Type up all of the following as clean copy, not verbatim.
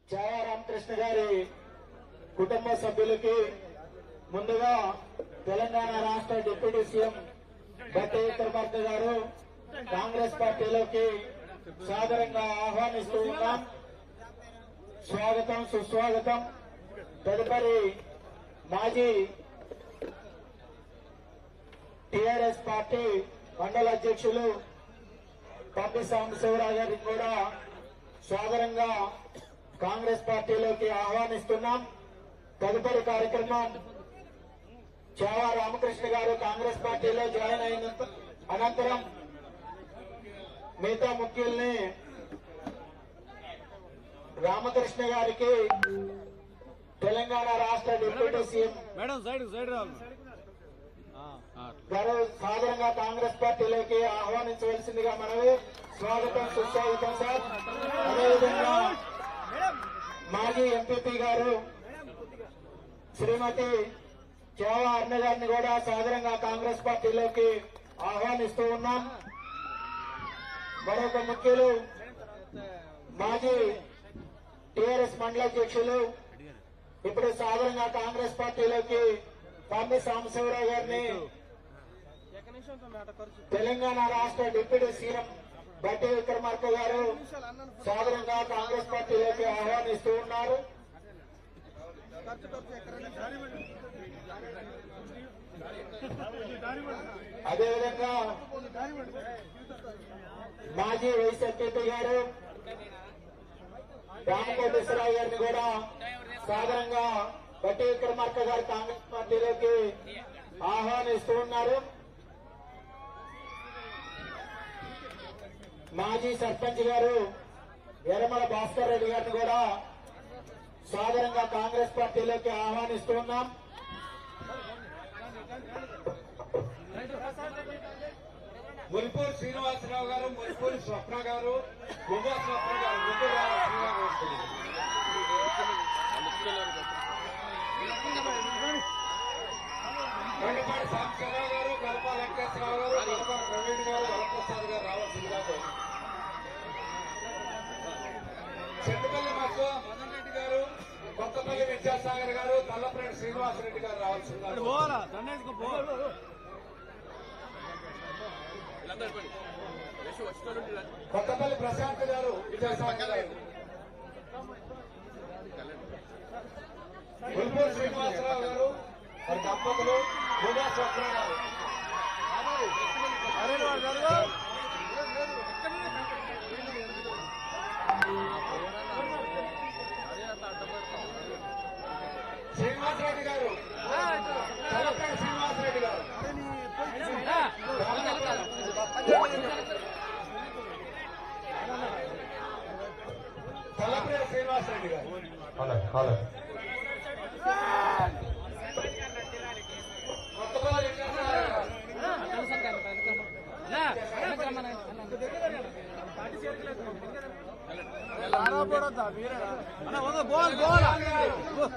ఛాయా రామకృష్ణ గారి కుటుంబ సభ్యులకి ముందుగా తెలంగాణ రాష్ట్ర డిప్యూటీ సీఎం బట్టి విక్రమార్క గారు కాంగ్రెస్ పార్టీలోకి సాదరంగా ఆహ్వానిస్తూ ఉన్నాం. స్వాగతం సుస్వాగతం. తదుపరి మాజీ టిఆర్ఎస్ పార్టీ మండల అధ్యక్షులు పంపి సాంబశివరావు గారిని కూడా సాదరంగా కాంగ్రెస్ పార్టీలోకి ఆహ్వానిస్తున్నాం. తదుపరి కార్యక్రమం ఛాయా రామకృష్ణ గారు కాంగ్రెస్ పార్టీలో జాయిన్ అయిన అనంతరం మిగతా ముఖ్యుల్ని రామకృష్ణ గారికి తెలంగాణ రాష్ట్ర డిప్యూటీ సీఎం గారు సాధారణంగా కాంగ్రెస్ పార్టీలోకి ఆహ్వానించవలసిందిగా మనవి. స్వాగతం సుస్వాగతం సార్. అదేవిధంగా మాజీ ఎంపీపీ గారు శ్రీమతి ఛాయా అరుణ గారిని కూడా సాధారణంగా కాంగ్రెస్ పార్టీలోకి ఆహ్వానిస్తూ ఉన్నాం. మరొక ముఖ్యులు మాజీ టిఆర్ఎస్ మండల అధ్యక్షులు ఇప్పుడు సాధారణంగా కాంగ్రెస్ పార్టీలోకి పంపి సాంబశివరావు గారిని తెలంగాణ రాష్ట్ర డిప్యూటీ సీఎం బట్టి విక్రమార్క గారు సాధారణంగా కాంగ్రెస్ పార్టీలోకి ఆహ్వానిస్తూ ఉన్నారు. అదేవిధంగా మాజీ వైస్ ఎంపీ గారు రామకోటేశ్వరరావు గారిని కూడా సాధారణంగా బట్టి విక్రమార్క గారు కాంగ్రెస్ పార్టీలోకి ఆహ్వానిస్తూ ఉన్నారు. మాజీ సర్పంచ్ గారు ఎర్రమల భాస్కర్ రెడ్డి గారిని కూడా సాధారణంగా కాంగ్రెస్ పార్టీలోకి ఆహ్వానిస్తూ ఉన్నాం. ముల్పూర్ శ్రీనివాసరావు గారు, ముల్పూర్ స్వప్న గారు, గువ్వా స్వప్న గారు ముగ్గురు గండిపాటి సాంబశివరావు గారు, కల్ప వెంకటేశ్వరరావు గారు, కల్ప ప్రవీణ్ గారు, వరప్రసాద్ గారు రావాల్సిందిగా చెట్టుపల్లి మధ్య మదన్ రెడ్డి గారు, కొత్తపల్లి విద్యాసాగర్ గారు, తల్లపరెడ్డి శ్రీనివాసరెడ్డి గారు రావాల్సిందిగా కొత్తపల్లి ప్రశాంత్ గారు, విద్యాసాగర్ గారు, ముల్పూర్ శ్రీనివాసరావు గారు, వారి దంపతులు, గువ్వా స్వప్న గారు. శ్రీనివాసరెడ్డి గారు, తలపరెడ్డి శ్రీనివాసరెడ్డి గారు, తలపరెడ్డి శ్రీనివాసరెడ్డి గారు,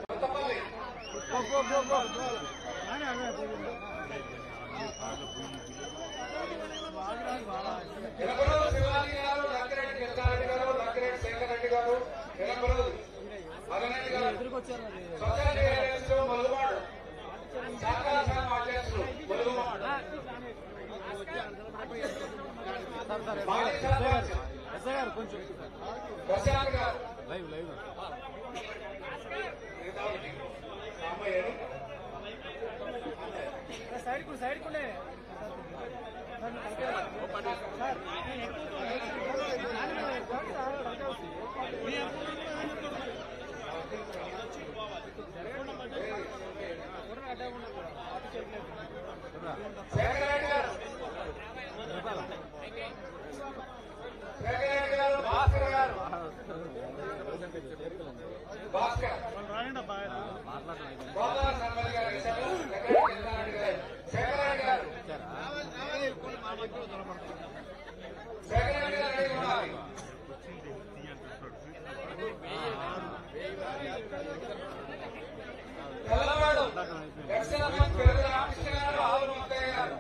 కొత్తపల్లి ఎలకరోజు శివాజీ గారు, లక్కిరెడ్డి కృష్ణారెడ్డి గారు, లక్కిరెడ్డి శేఖర్ రెడ్డి గారు, ఎలకరోజు మదనరెడ్డి గారు, సొసైటీ అధ్యక్షులు ములుగుమాడు, సహకార సంఘం అధ్యక్షులు ములుగుమాడు, మాజీ సర్పంచ్ ప్రశాంత్ గారు, శేఖర్ రెడ్డి గారు, శేఖర్ రెడ్డి గారు, భాస్కర్ గారు, భాస్కర్ గోదావరి సర్పంచ్ గారు, శేఖర్ రెడ్డి గారు, శేఖర్ రెడ్డి గారు రెడీ ఉండాలి. తెల్లవాడు దక్షిణాపతి పెరుగు రామకృష్ణ గారు, ఆవుల ముత్తయ్య గారు,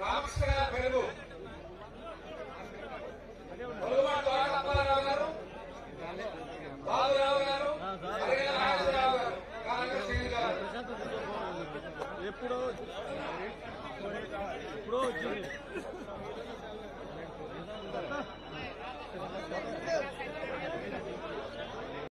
రామకృష్ణ గారు పెరుగు, పొరుగుమాటి ద్వారకప్పారావు గారు, బాబురావు గారు, నాగేశ్వరరావు గారు, కాంగ్రెస్ గారు. ఎప్పుడో వచ్చింది.